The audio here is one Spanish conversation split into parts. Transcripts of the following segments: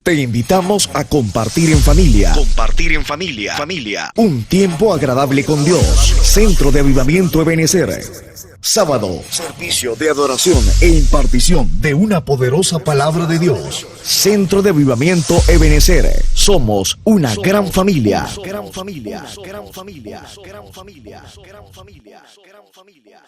Te invitamos a compartir en familia. Compartir en familia. Un tiempo agradable con Dios. Centro de Avivamiento Ebenecer. Sábado, servicio de adoración e impartición de una poderosa palabra de Dios. Centro de Avivamiento Ebenecer. Somos una gran familia. Gran familia. Gran familia. Gran familia. Gran familia. Gran familia.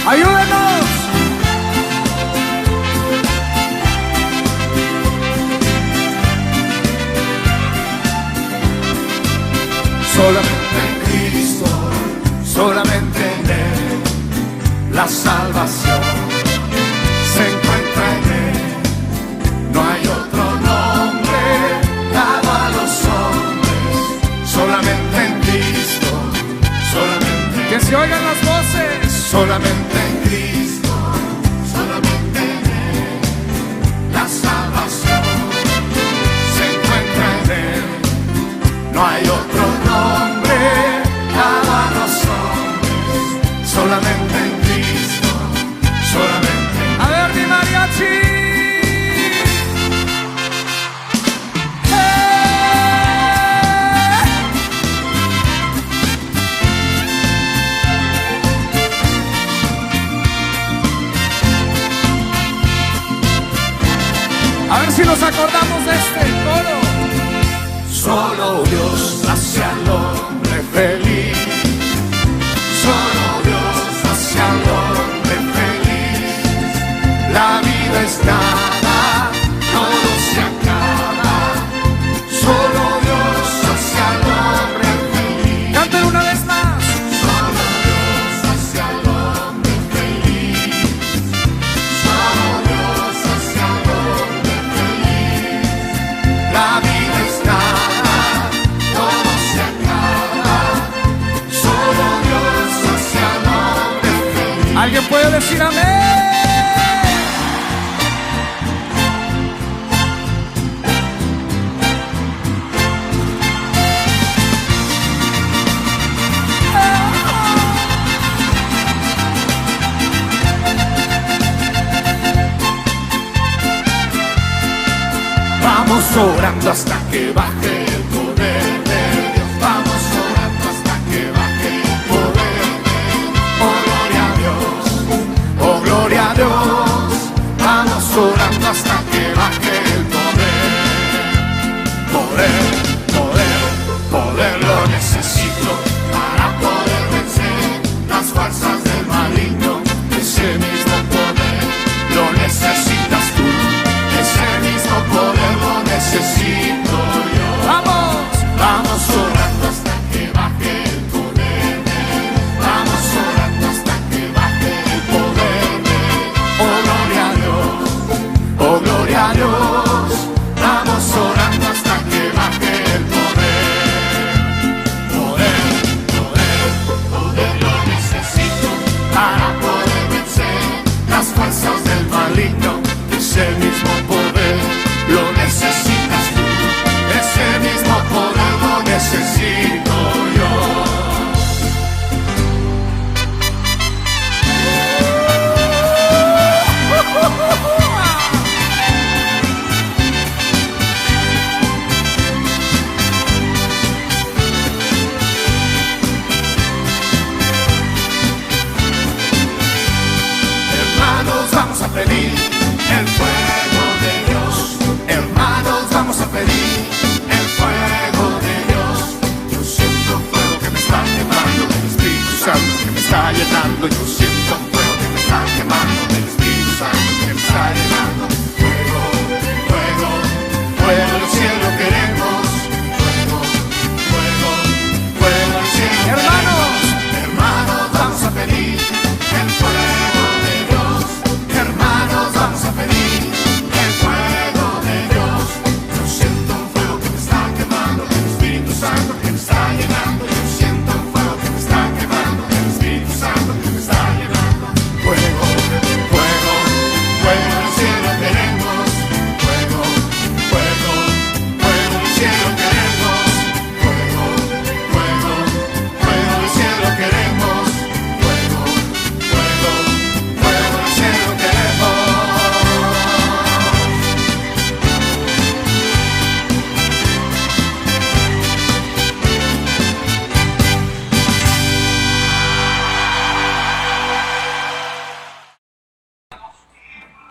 ¡Ayúdenos! Solamente en Cristo, solamente en Él, la salvación se encuentra en Él. No hay otro nombre dado a los hombres, solamente en Cristo, solamente. Que se oigan las voces. Solamente en Cristo, solamente en Él, la salvación se encuentra en Él. No hay otro nombre dado a los hombres, solamente en Cristo, solamente. A ver, mi mariachi. A ver si nos acordamos de este coro. Solo Dios hace al hombre feliz. Solo Dios hace al hombre feliz. La vida es nada, todo se acaba. Solo Dios hace al hombre feliz. Canten una vez más. Solo Dios hace al hombre feliz. Solo Dios hace al hombre feliz. La vida es nada, todo se acaba. Solo Dios hace al hombre feliz. ¿Alguien puede decir amén? Vamos orando hasta que baje el poder de Dios. Vamos orando hasta que baje el poder de Dios. Oh, gloria a Dios. Oh, gloria a Dios. Vamos orando hasta que baje el poder. Poder lo necesito para poder vencer las fuerzas del maligno. Ese mismo poder lo necesitas tú. Ese mismo poder lo necesito yo. Vamos orando hasta que baje el poder de Dios. Vamos orando hasta que baje el poder de Dios. Oh, gloria a Dios. Oh, gloria a Dios. Vamos orando hasta que baje el poder. Poder lo necesito para poder vencer las fuerzas del maligno. Ese mismo poder lo necesitas tú. Ese mismo poder lo necesito yo. Hermanos, vamos a pedir el fuego de Dios. Hermanos, vamos a pedir el fuego de Dios. Yo siento fuego que me está quemando del Espíritu Santo, que me está llenando. Yo siento fuego que me está quemando del Espíritu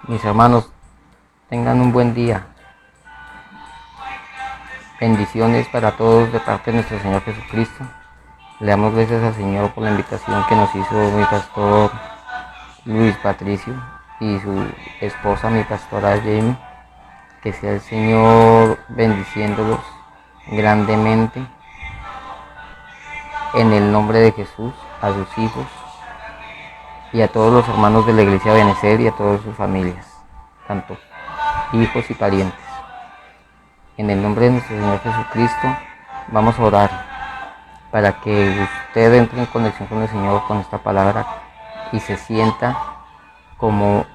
Mis hermanos, tengan un buen día. Bendiciones para todos de parte de nuestro Señor Jesucristo. Le damos gracias al Señor por la invitación que nos hizo mi pastor Luis Patricio y su esposa, mi pastora Jamie. Que sea el Señor bendiciéndolos grandemente en el nombre de Jesús, a sus hijos y a todos los hermanos de la Iglesia Benecer y a todas sus familias, tanto hijos y parientes. En el nombre de nuestro Señor Jesucristo vamos a orar para que usted entre en conexión con el Señor con esta palabra y se sienta como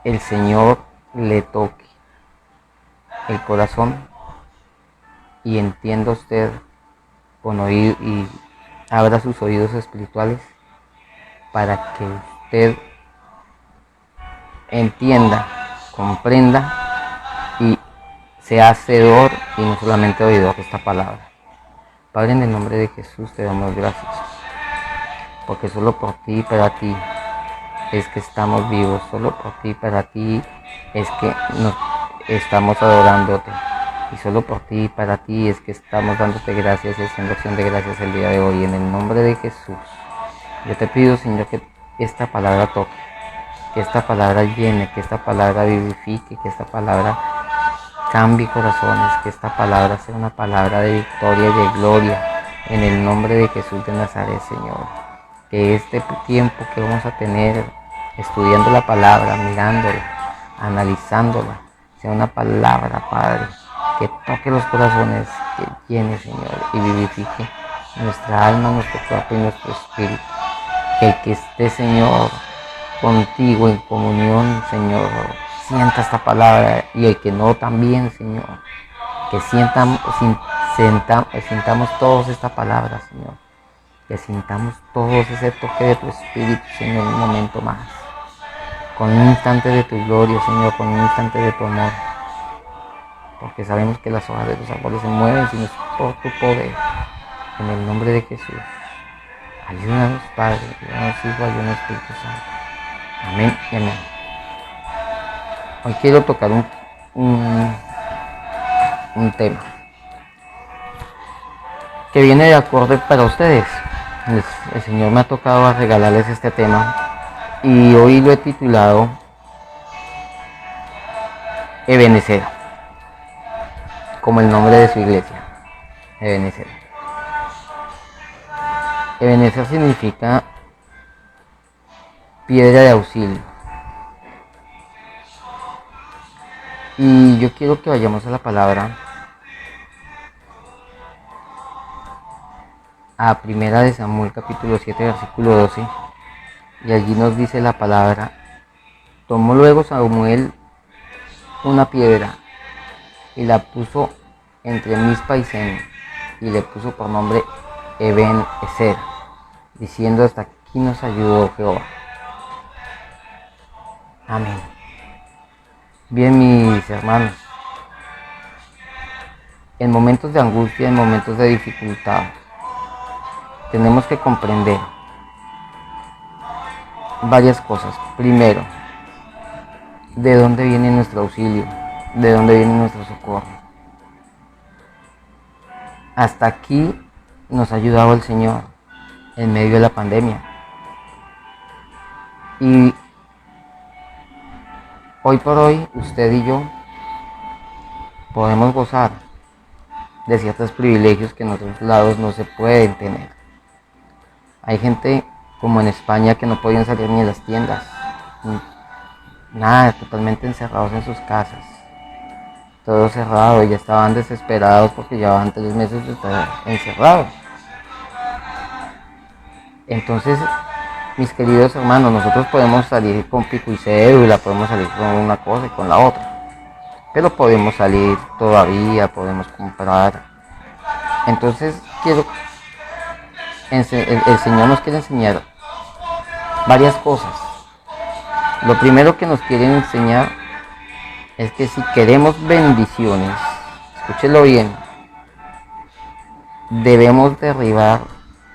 el Señor le toque el corazón y entienda usted con oír y abra sus oídos espirituales para que usted entienda, comprenda y sea hacedor y no solamente oidor de esta palabra. Padre, en el nombre de Jesús te damos gracias, porque solo por ti y para ti es que estamos vivos, solo por ti y para ti es que nos estamos adorándote, y solo por ti y para ti es que estamos dándote gracias y haciendo acción de gracias el día de hoy. En el nombre de Jesús, yo te pido, Señor, que esta palabra toque, que esta palabra llene, que esta palabra vivifique, que esta palabra cambie corazones, que esta palabra sea una palabra de victoria y de gloria, en el nombre de Jesús de Nazaret, Señor. Que este tiempo que vamos a tener estudiando la palabra, mirándola, analizándola, sea una palabra, Padre, que toque los corazones, que llene, Señor, y vivifique nuestra alma, nuestro cuerpo y nuestro espíritu. Que el que esté, Señor, contigo en comunión, Señor, sienta esta palabra, y el que no también, Señor, que sintamos todos esta palabra, Señor, que sintamos todos ese toque de tu espíritu, Señor, un momento más, con un instante de tu gloria, Señor, con un instante de tu amor, porque sabemos que las hojas de los árboles se mueven si no es por tu poder. En el nombre de Jesús, ayúdanos, Padre, ayúdanos, Hijo, ayúdanos, Espíritu Santo. Amén y amén. Hoy quiero tocar un tema que viene de acorde para ustedes. El Señor me ha tocado regalarles este tema y hoy lo he titulado Ebenecer, como el nombre de su iglesia, Ebenecer. Ebenecer significa piedra de auxilio. Y yo quiero que vayamos a la palabra, a Primera de Samuel capítulo 7 versículo 12, y allí nos dice la palabra: tomó luego Samuel una piedra y la puso entre Mizpa y Sen, y le puso por nombre Ebenezer, diciendo: hasta aquí nos ayudó Jehová. Amén. Bien, mis hermanos, en momentos de angustia, en momentos de dificultad, tenemos que comprender varias cosas. Primero, ¿de dónde viene nuestro auxilio? ¿De dónde viene nuestro socorro? Hasta aquí nos ha ayudado el Señor en medio de la pandemia. Y hoy por hoy, usted y yo podemos gozar de ciertos privilegios que en otros lados no se pueden tener. Hay gente como en España que no podían salir ni de las tiendas, nada, totalmente encerrados en sus casas, todo cerrado, y ya estaban desesperados porque llevaban 3 meses de estar encerrados. Entonces, mis queridos hermanos, nosotros podemos salir con pico y cédula, podemos salir con una cosa y con la otra, pero podemos salir todavía, podemos comprar. Entonces, el Señor nos quiere enseñar varias cosas. Lo primero que nos quiere enseñar es que si queremos bendiciones, escúchelo bien, debemos derribar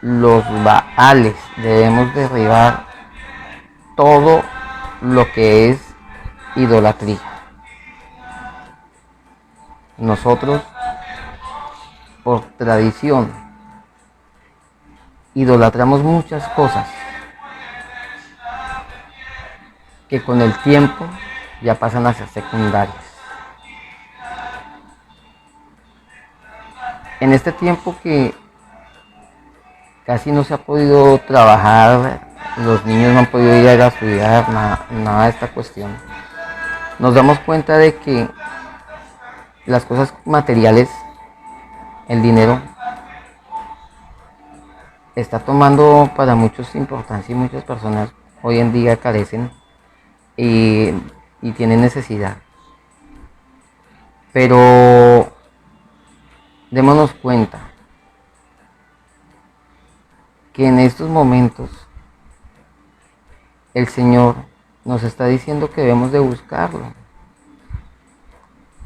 los baales, debemos derribar todo lo que es idolatría. Nosotros, por tradición, idolatramos muchas cosas que con el tiempo ya pasan a ser secundarias. En este tiempo que casi no se ha podido trabajar, los niños no han podido ir a estudiar, nada de esta cuestión, nos damos cuenta de que las cosas materiales, el dinero, está tomando para muchos importancia y muchas personas hoy en día carecen y tienen necesidad. Pero démonos cuenta que en estos momentos el Señor nos está diciendo que debemos de buscarlo.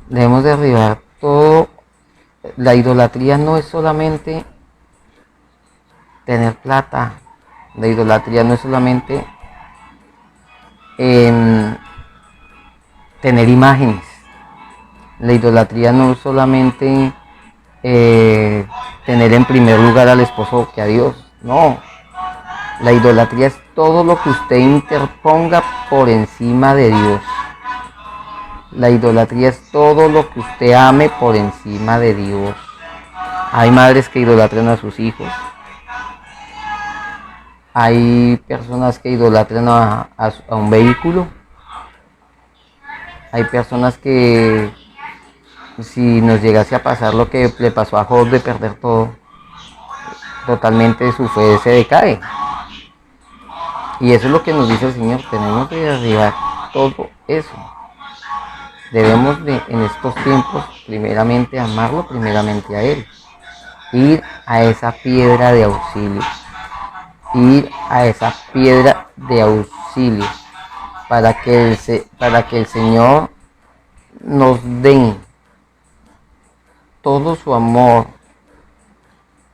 Debemos derribar todo. La idolatría no es solamente tener plata. La idolatría no es solamente tener imágenes. La idolatría no es solamente tener en primer lugar al esposo que a Dios. No. La idolatría es todo lo que usted interponga por encima de Dios. La idolatría es todo lo que usted ame por encima de Dios. Hay madres que idolatran a sus hijos. Hay personas que idolatran a un vehículo. Hay personas que, si nos llegase a pasar lo que le pasó a Job de perder todo, totalmente su fe se decae. Y eso es lo que nos dice el Señor. Tenemos que derribar todo eso. Debemos de, en estos tiempos, primeramente amarlo, primeramente a Él. Ir a esa piedra de auxilio. Ir a esa piedra de auxilio para que el Señor nos dé todo su amor,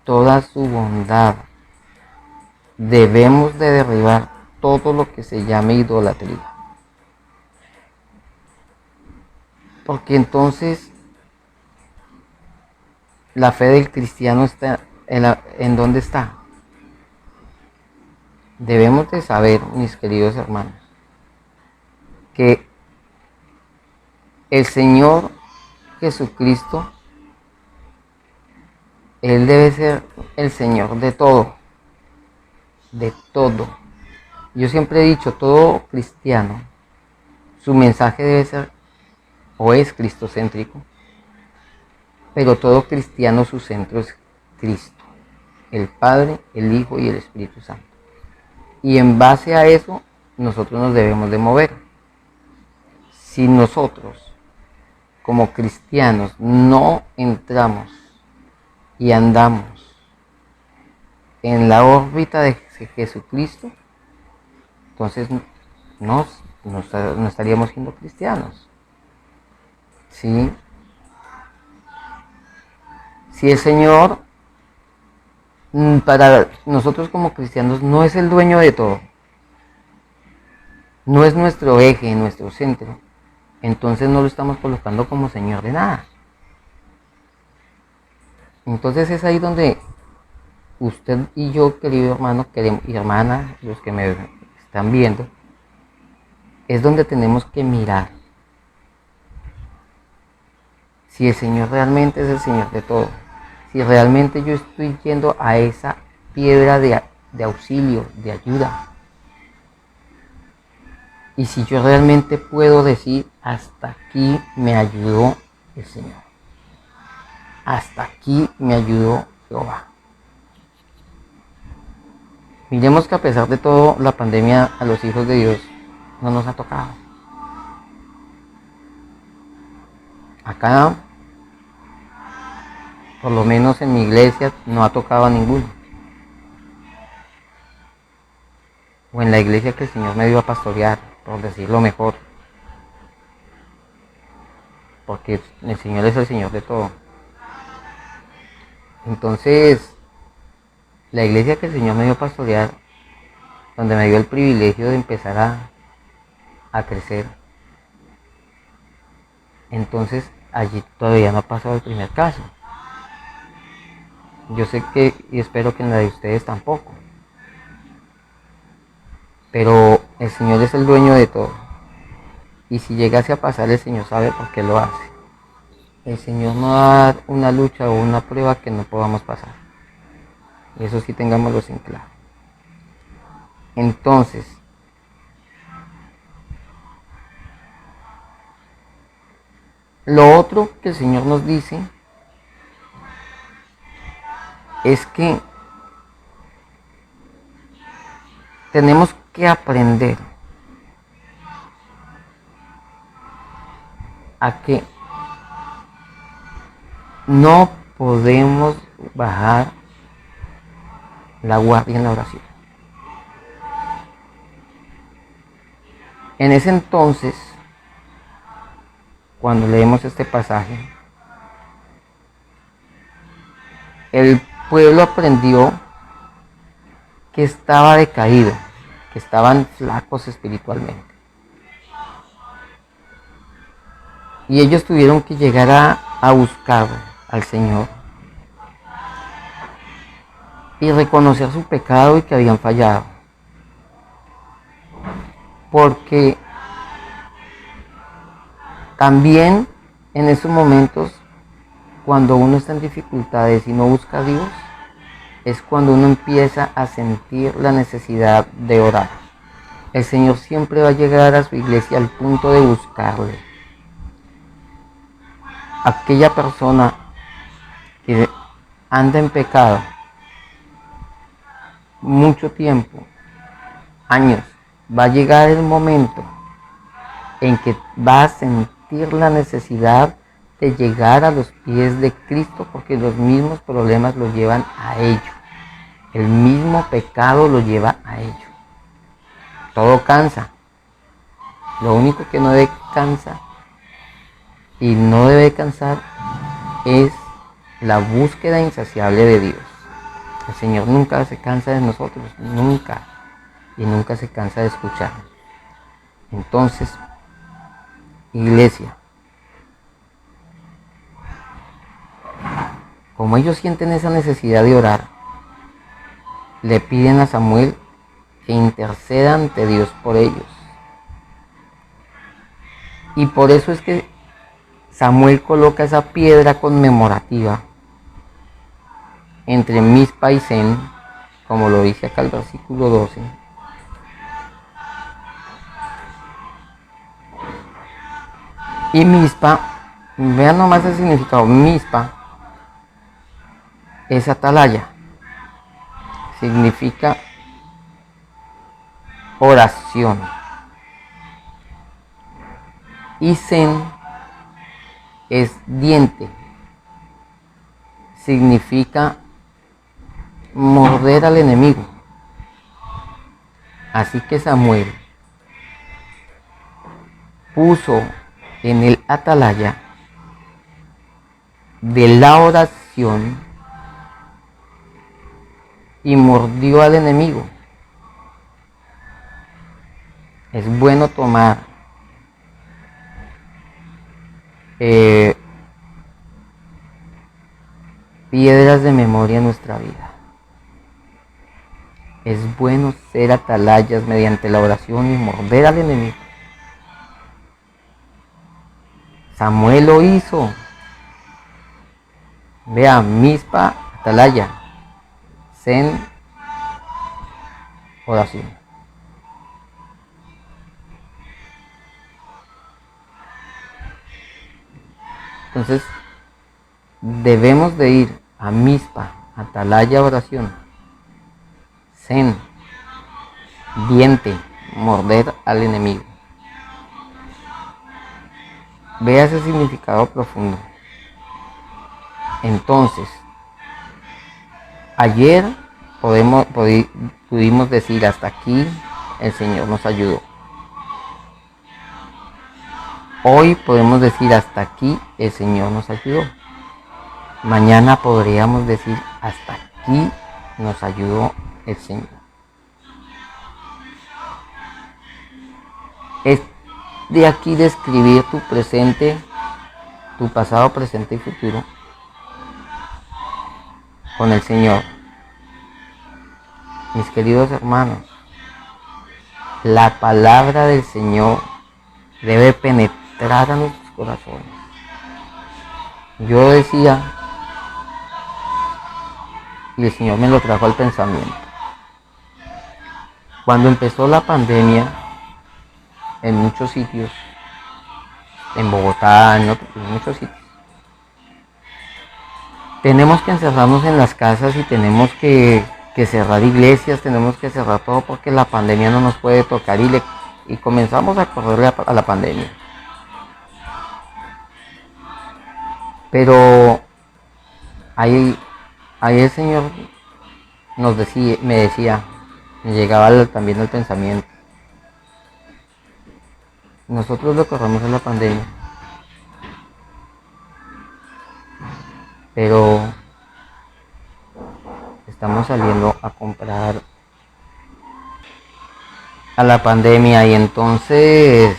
toda su bondad. Debemos de derribar todo lo que se llame idolatría. Porque entonces la fe del cristiano está ¿en dónde está? Debemos de saber, mis queridos hermanos, que el Señor Jesucristo, Él debe ser el Señor de todo, de todo. Yo siempre he dicho, todo cristiano, su mensaje debe ser o es cristocéntrico, pero todo cristiano su centro es Cristo, el Padre, el Hijo y el Espíritu Santo. Y en base a eso, nosotros nos debemos de mover. Si nosotros, como cristianos, no entramos y andamos en la órbita de Jesucristo, entonces no estaríamos siendo cristianos. ¿Sí? Si el Señor, para nosotros como cristianos, no es el dueño de todo, no es nuestro eje, nuestro centro, entonces no lo estamos colocando como Señor de nada. Entonces es ahí donde usted y yo, querido hermano y hermana, los que me están viendo, es donde tenemos que mirar si el Señor realmente es el Señor de todo, si realmente yo estoy yendo a esa piedra de auxilio, de ayuda, y si yo realmente puedo decir, hasta aquí me ayudó el Señor, hasta aquí me ayudó Jehová. Miremos que a pesar de todo, la pandemia a los hijos de Dios no nos ha tocado. Acá, por lo menos en mi iglesia, no ha tocado a ninguno. O en la iglesia que el Señor me dio a pastorear, por decirlo mejor. Porque el Señor es el Señor de todo. Entonces, la iglesia que el Señor me dio a pastorear, donde me dio el privilegio de empezar a crecer. Entonces allí todavía no ha pasado el primer caso. Yo sé que y espero que en la de ustedes tampoco. Pero el Señor es el dueño de todo. Y si llegase a pasar, el Señor sabe por qué lo hace. El Señor no va a dar una lucha o una prueba que no podamos pasar. Y eso sí tengámoslo en claro. Entonces, lo otro que el Señor nos dice es que tenemos que aprender a que no podemos bajar la guardia en la oración. En ese entonces, cuando leemos este pasaje, el pueblo aprendió que estaba decaído, que estaban flacos espiritualmente. Y ellos tuvieron que llegar a buscar al Señor y reconocer su pecado y que habían fallado. Porque también en esos momentos, cuando uno está en dificultades y no busca a Dios, es cuando uno empieza a sentir la necesidad de orar. El Señor siempre va a llegar a su iglesia al punto de buscarle. Aquella persona que anda en pecado mucho tiempo, años, va a llegar el momento en que va a sentir la necesidad de llegar a los pies de Cristo, porque los mismos problemas lo llevan a ello. El mismo pecado lo lleva a ello. Todo cansa. Lo único que no descansa y no debe cansar es la búsqueda insaciable de Dios. El Señor nunca se cansa de nosotros, nunca, y nunca se cansa de escucharnos. Entonces, iglesia, como ellos sienten esa necesidad de orar, le piden a Samuel que interceda ante Dios por ellos. Y por eso es que Samuel coloca esa piedra conmemorativa entre Mizpa y Sen, como lo dice acá el versículo 12. Y Mizpa, vean nomás el significado. Mizpa es atalaya, significa oración. Y Sen es diente, significa morder al enemigo. Así que Samuel puso en el atalaya de la oración y mordió al enemigo. Es bueno tomar piedras de memoria en nuestra vida. Es bueno ser atalayas mediante la oración y morder al enemigo. Samuel lo hizo. Vea, Mizpa, atalaya. Sen, oración. Entonces, debemos de ir a Mizpa, atalaya, oración. Sen, diente, morder al enemigo. Vea ese significado profundo. Entonces, ayer pudimos decir hasta aquí el Señor nos ayudó. Hoy podemos decir hasta aquí el Señor nos ayudó. Mañana podríamos decir hasta aquí nos ayudó el Señor. de aquí describir tu presente, tu pasado, presente y futuro con el Señor. Mis queridos hermanos, la palabra del Señor debe penetrar a nuestros corazones. Yo decía, y el Señor me lo trajo al pensamiento, cuando empezó la pandemia, en muchos sitios, en Bogotá, en muchos sitios, tenemos que encerrarnos en las casas y tenemos que cerrar iglesias, tenemos que cerrar todo porque la pandemia no nos puede tocar y comenzamos a correrle a la pandemia. Pero ahí el Señor me llegaba también el pensamiento. Nosotros lo corremos a la pandemia, pero estamos saliendo a comprar a la pandemia, y entonces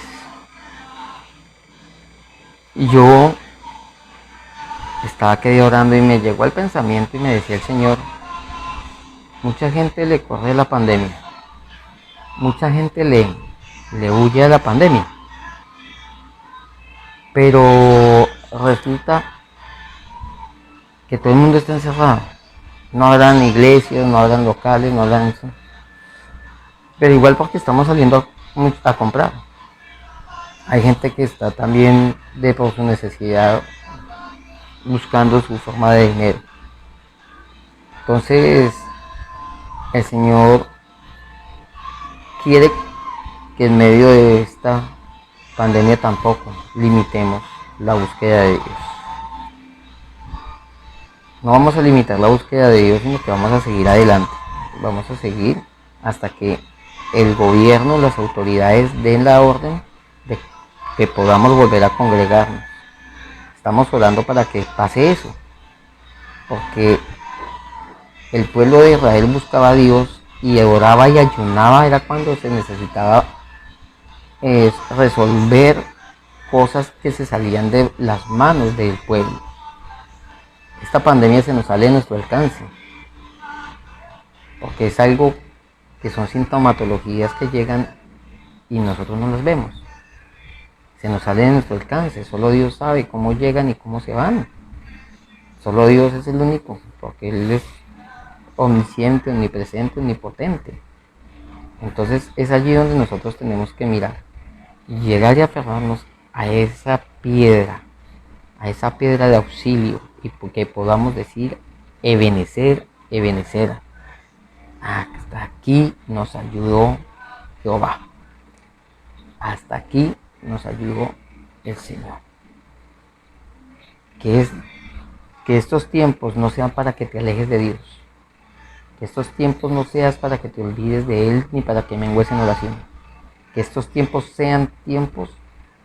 yo estaba orando y me llegó el pensamiento y me decía el Señor, mucha gente le corre la pandemia, mucha gente le huye a la pandemia, pero resulta que todo el mundo está encerrado. No habrán iglesias, no habrán locales, no habrán eso. Pero igual porque estamos saliendo a comprar. Hay gente que está también por su necesidad buscando su forma de dinero. Entonces, el Señor quiere que en medio de esta pandemia tampoco limitemos la búsqueda de Dios. No vamos a limitar la búsqueda de Dios, sino que vamos a seguir adelante. Vamos a seguir hasta que el gobierno, las autoridades den la orden de que podamos volver a congregarnos. Estamos orando para que pase eso, porque el pueblo de Israel buscaba a Dios y oraba y ayunaba, era cuando se necesitaba resolver cosas que se salían de las manos del pueblo. Esta pandemia se nos sale de nuestro alcance, porque es algo que son sintomatologías que llegan y nosotros no las vemos. Se nos sale de nuestro alcance, solo Dios sabe cómo llegan y cómo se van. Solo Dios es el único, porque Él es omnisciente, omnipresente, omnipotente. Entonces es allí donde nosotros tenemos que mirar y llegar y aferrarnos a esa piedra de auxilio, y que podamos decir, Ebenezer, Ebenezer, hasta aquí nos ayudó Jehová, hasta aquí nos ayudó el Señor. Que estos tiempos no sean para que te alejes de Dios, que estos tiempos no sean para que te olvides de Él, ni para que mengues en oración, que estos tiempos sean tiempos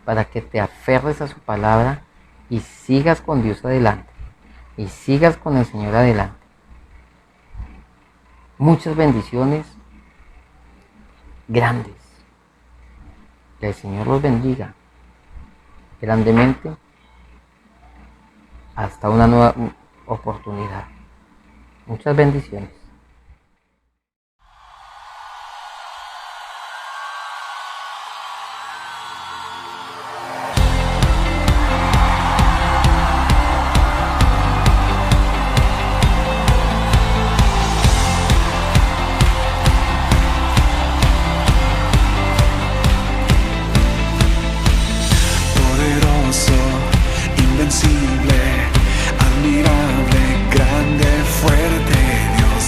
para que te aferres a su palabra y sigas con Dios adelante, y sigas con el Señor adelante. Muchas bendiciones grandes. Que el Señor los bendiga grandemente hasta una nueva oportunidad. Muchas bendiciones. Invencible, admirable, grande, fuerte, Dios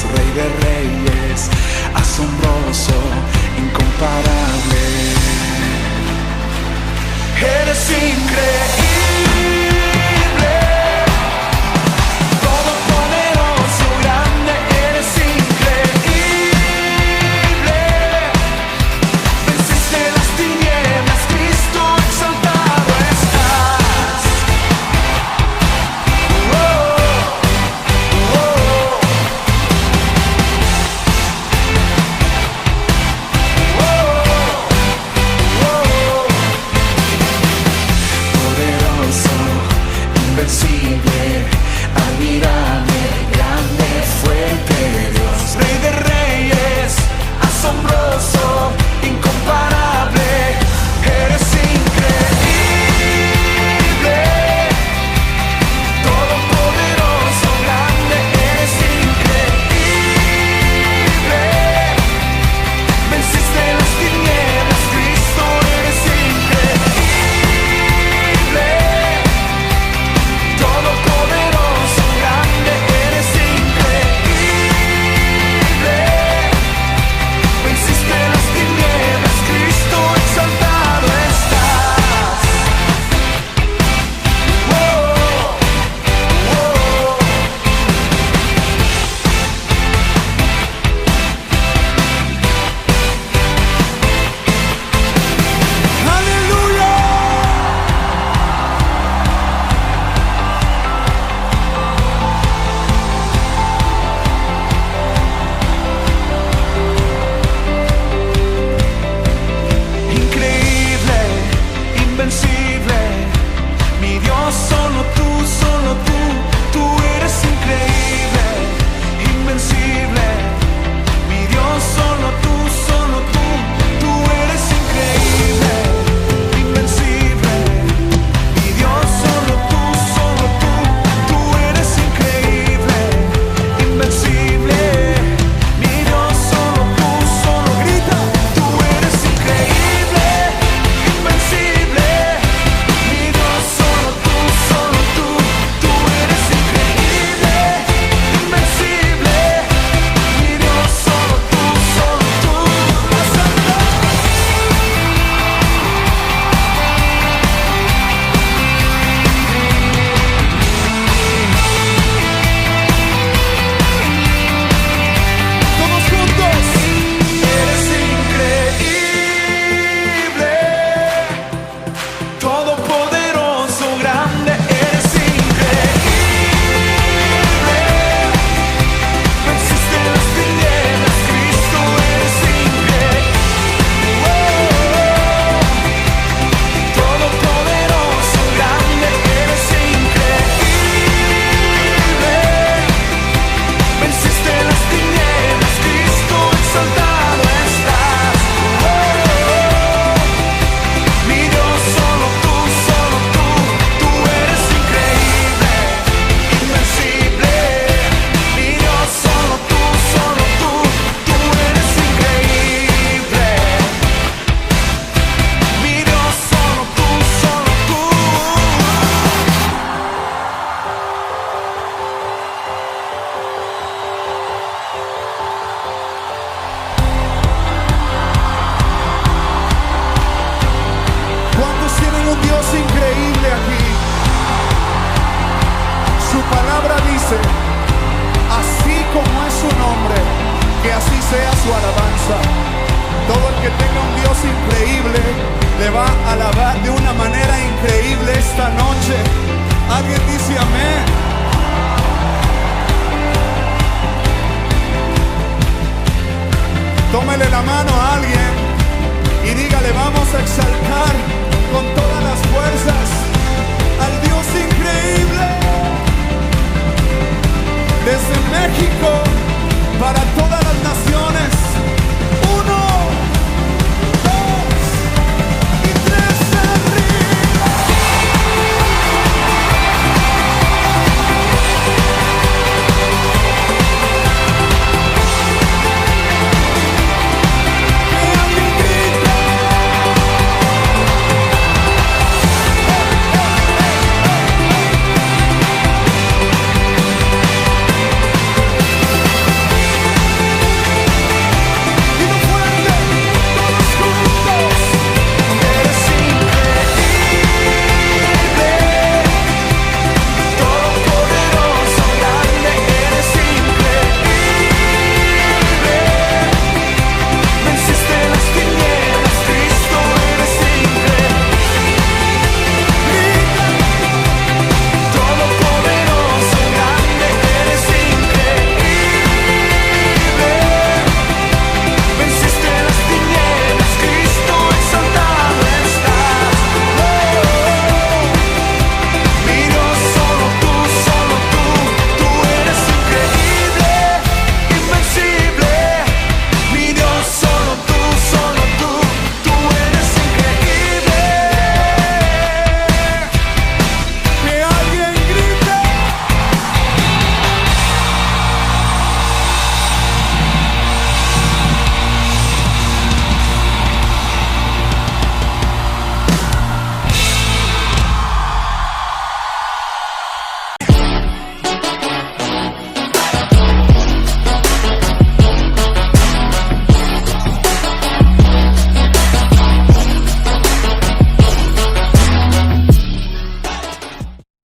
increíble, le va a alabar de una manera increíble esta noche. Alguien dice amén. Tómele la mano a alguien y dígale, vamos